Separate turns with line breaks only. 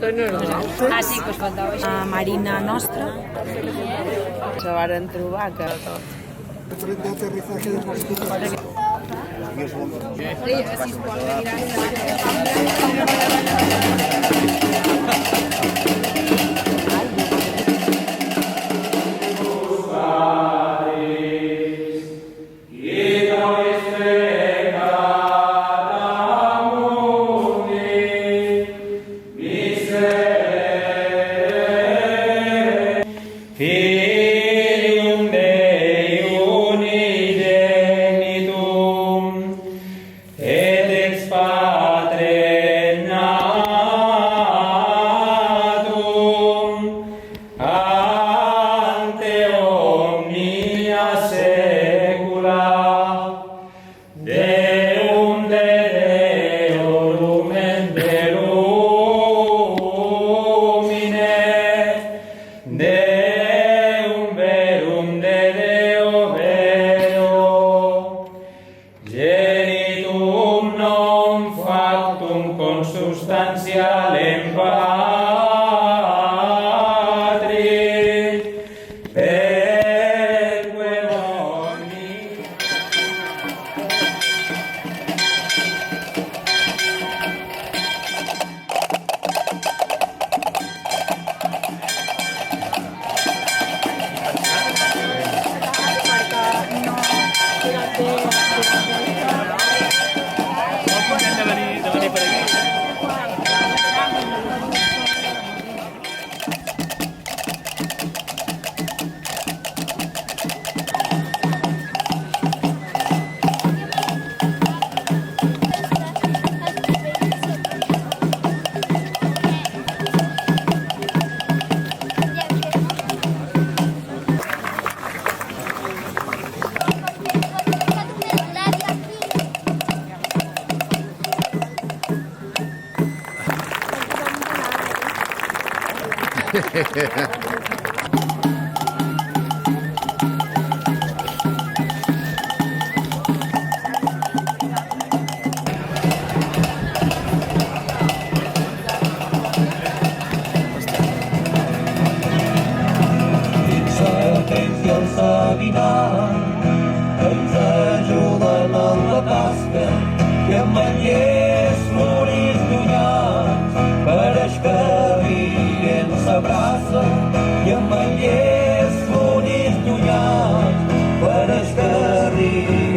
Ah, sí, que us faltava això. Marina Nostra.
Se varen trobar que...
Frente de aterrizaje de mosquitos.
Filium Dei unigenitum, et ex Patre natum, ante omnia saecula, Deum de Deorum et de lumine, Deum verum de Deo vero, genitum non factum consubstantialem Patri, perque omni.
Els habitants ens ajuden en la tasca i amb manllers florits llunyans pareix que rient s'abraça i amb manllers florits llunyans pareix que rient